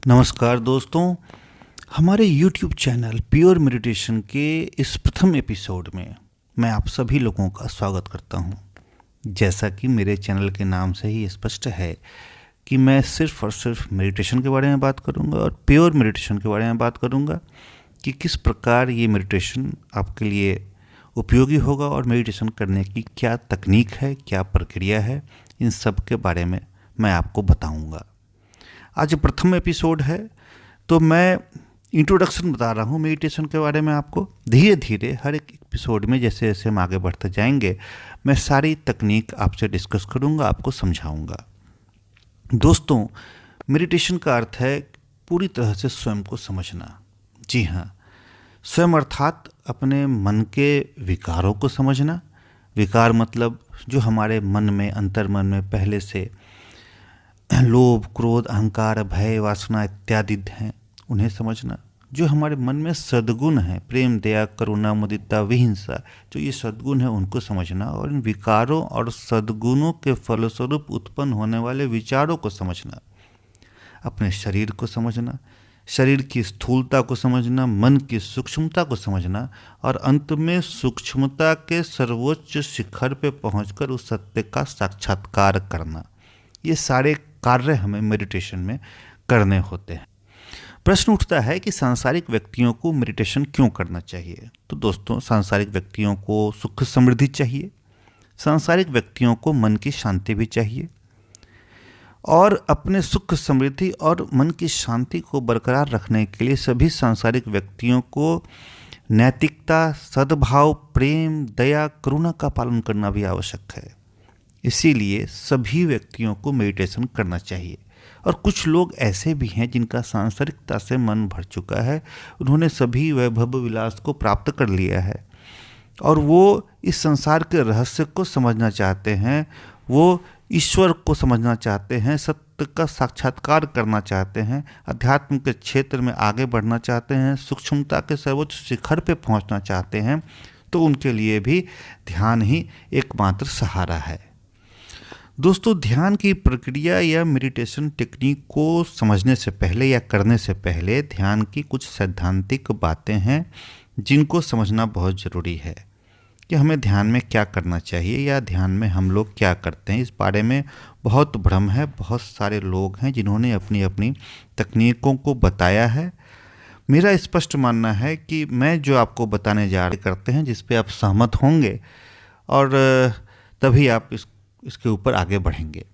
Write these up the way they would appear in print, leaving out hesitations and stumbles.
नमस्कार दोस्तों, हमारे YouTube चैनल प्योर मेडिटेशन के इस प्रथम एपिसोड में मैं आप सभी लोगों का स्वागत करता हूं। जैसा कि मेरे चैनल के नाम से ही स्पष्ट है कि मैं सिर्फ और सिर्फ मेडिटेशन के बारे में बात करूंगा और प्योर मेडिटेशन के बारे में बात करूंगा कि किस प्रकार ये मेडिटेशन आपके लिए उपयोगी होगा और मेडिटेशन करने की क्या तकनीक है, क्या प्रक्रिया है, इन सब के बारे में मैं आपको बताऊँगा। आज प्रथम एपिसोड है तो मैं इंट्रोडक्शन बता रहा हूँ मेडिटेशन के बारे में आपको। धीरे धीरे हर एक एपिसोड में जैसे जैसे हम आगे बढ़ते जाएंगे मैं सारी तकनीक आपसे डिस्कस करूँगा, आपको समझाऊँगा। दोस्तों, मेडिटेशन का अर्थ है पूरी तरह से स्वयं को समझना। जी हाँ, स्वयं अर्थात अपने मन के विकारों को समझना। विकार मतलब जो हमारे मन में, अंतर मन में पहले से लोभ, क्रोध, अहंकार, भय, वासना इत्यादि हैं, उन्हें समझना। जो हमारे मन में सद्गुण हैं, प्रेम, दया, करुणा, मुदिता, विहिंसा, जो ये सद्गुण है उनको समझना। और इन विकारों और सद्गुणों के फलस्वरूप उत्पन्न होने वाले विचारों को समझना। अपने शरीर को समझना, शरीर की स्थूलता को समझना, मन की सूक्ष्मता को समझना और अंत में सूक्ष्मता के सर्वोच्च शिखर पे पहुंचकर उस सत्य का साक्षात्कार करना। ये सारे कार्य हमें मेडिटेशन में करने होते हैं। प्रश्न उठता है कि सांसारिक व्यक्तियों को मेडिटेशन क्यों करना चाहिए। तो दोस्तों, सांसारिक व्यक्तियों को सुख समृद्धि चाहिए, सांसारिक व्यक्तियों को मन की शांति भी चाहिए। और अपने सुख समृद्धि और मन की शांति को बरकरार रखने के लिए सभी सांसारिक व्यक्तियों को नैतिकता, सद्भाव, प्रेम, दया, करुणा का पालन करना भी आवश्यक है। इसीलिए सभी व्यक्तियों को मेडिटेशन करना चाहिए। और कुछ लोग ऐसे भी हैं जिनका सांसारिकता से मन भर चुका है, उन्होंने सभी वैभव विलास को प्राप्त कर लिया है और वो इस संसार के रहस्य को समझना चाहते हैं, वो ईश्वर को समझना चाहते हैं, सत्य का साक्षात्कार करना चाहते हैं, अध्यात्म के क्षेत्र में आगे बढ़ना चाहते हैं, सूक्ष्मता के सर्वोच्च शिखर पे पहुंचना चाहते हैं। तो उनके लिए भी ध्यान ही एकमात्र सहारा है। दोस्तों, ध्यान की प्रक्रिया या मेडिटेशन टेक्निक को समझने से पहले या करने से पहले ध्यान की कुछ सैद्धांतिक बातें हैं जिनको समझना बहुत ज़रूरी है कि हमें ध्यान में क्या करना चाहिए या ध्यान में हम लोग क्या करते हैं। इस बारे में बहुत भ्रम है। बहुत सारे लोग हैं जिन्होंने अपनी अपनी तकनीकों को बताया है। मेरा स्पष्ट मानना है कि मैं जो आपको बताने जा रहे करते हैं जिस पे आप सहमत होंगे और तभी आप इसके ऊपर आगे बढ़ेंगे।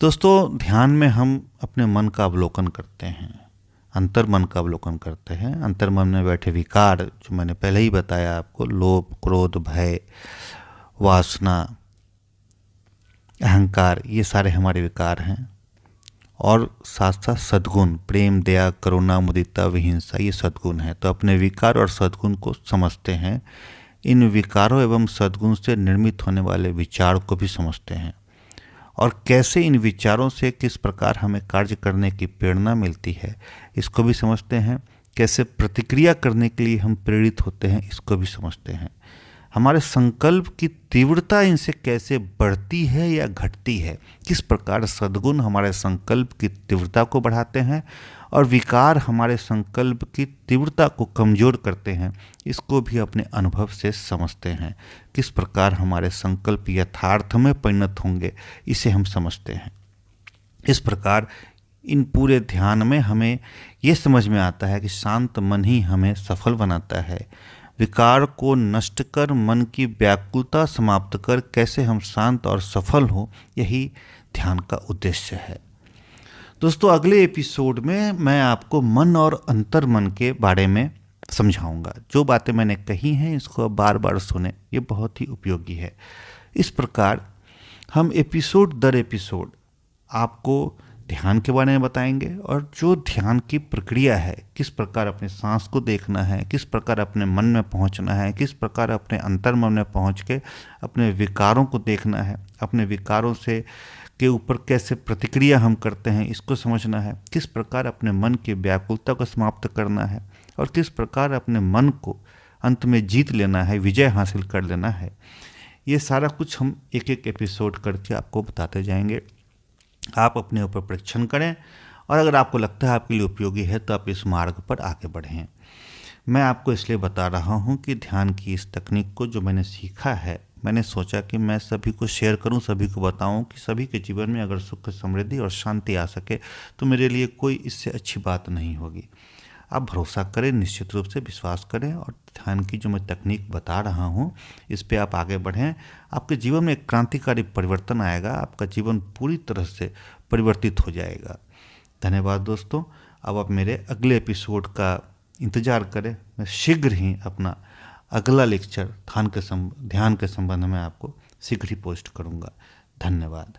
दोस्तों, ध्यान में हम अपने मन का अवलोकन करते हैं, अंतर मन का अवलोकन करते हैं। अंतर मन में बैठे विकार जो मैंने पहले ही बताया आपको, लोभ, क्रोध, भय, वासना, अहंकार, ये सारे हमारे विकार हैं। और साथ साथ सद्गुण, प्रेम, दया, करुणा, मुदिता, विहिंसा, ये सद्गुण है। तो अपने विकार और सद्गुण को समझते हैं। इन विकारों एवं सद्गुण से निर्मित होने वाले विचार को भी समझते हैं और कैसे इन विचारों से किस प्रकार हमें कार्य करने की प्रेरणा मिलती है इसको भी समझते हैं। कैसे प्रतिक्रिया करने के लिए हम प्रेरित होते हैं इसको भी समझते हैं। हमारे संकल्प की तीव्रता इनसे कैसे बढ़ती है या घटती है, किस प्रकार सद्गुण हमारे संकल्प की तीव्रता को बढ़ाते हैं और विकार हमारे संकल्प की तीव्रता को कमज़ोर करते हैं, इसको भी अपने अनुभव से समझते हैं। किस प्रकार हमारे संकल्प यथार्थ में परिणत होंगे इसे हम समझते हैं। इस प्रकार इन पूरे ध्यान में हमें ये समझ में आता है कि शांत मन ही हमें सफल बनाता है। विकार को नष्ट कर मन की व्याकुलता समाप्त कर कैसे हम शांत और सफल हों, यही ध्यान का उद्देश्य है। दोस्तों, अगले एपिसोड में मैं आपको मन और अंतर मन के बारे में समझाऊंगा। जो बातें मैंने कही हैं इसको बार बार सुने, ये बहुत ही उपयोगी है। इस प्रकार हम एपिसोड दर एपिसोड आपको ध्यान के बारे में बताएंगे और जो ध्यान की प्रक्रिया है, किस प्रकार अपने सांस को देखना है, किस प्रकार अपने मन में पहुंचना है, किस प्रकार अपने अंतर मन में पहुंच के अपने विकारों को देखना है, अपने विकारों से के ऊपर कैसे प्रतिक्रिया हम करते हैं इसको समझना है, किस प्रकार अपने मन की व्याकुलता को समाप्त करना है और किस प्रकार अपने मन को अंत में जीत लेना है, विजय हासिल कर लेना है। ये सारा कुछ हम एक एक एपिसोड करके आपको बताते जाएंगे। आप अपने ऊपर परीक्षण करें और अगर आपको लगता है आपके लिए उपयोगी है तो आप इस मार्ग पर आगे बढ़ें। मैं आपको इसलिए बता रहा हूँ कि ध्यान की इस तकनीक को जो मैंने सीखा है, मैंने सोचा कि मैं सभी को शेयर करूं, सभी को बताऊं कि सभी के जीवन में अगर सुख, समृद्धि और शांति आ सके तो मेरे लिए कोई इससे अच्छी बात नहीं होगी। आप भरोसा करें, निश्चित रूप से विश्वास करें और ध्यान की जो मैं तकनीक बता रहा हूँ इस पे आप आगे बढ़ें। आपके जीवन में एक क्रांतिकारी परिवर्तन आएगा, आपका जीवन पूरी तरह से परिवर्तित हो जाएगा। धन्यवाद दोस्तों। अब आप मेरे अगले एपिसोड का इंतज़ार करें। मैं शीघ्र ही अपना अगला लेक्चर ध्यान के संबंध में आपको शीघ्र ही पोस्ट करूँगा। धन्यवाद।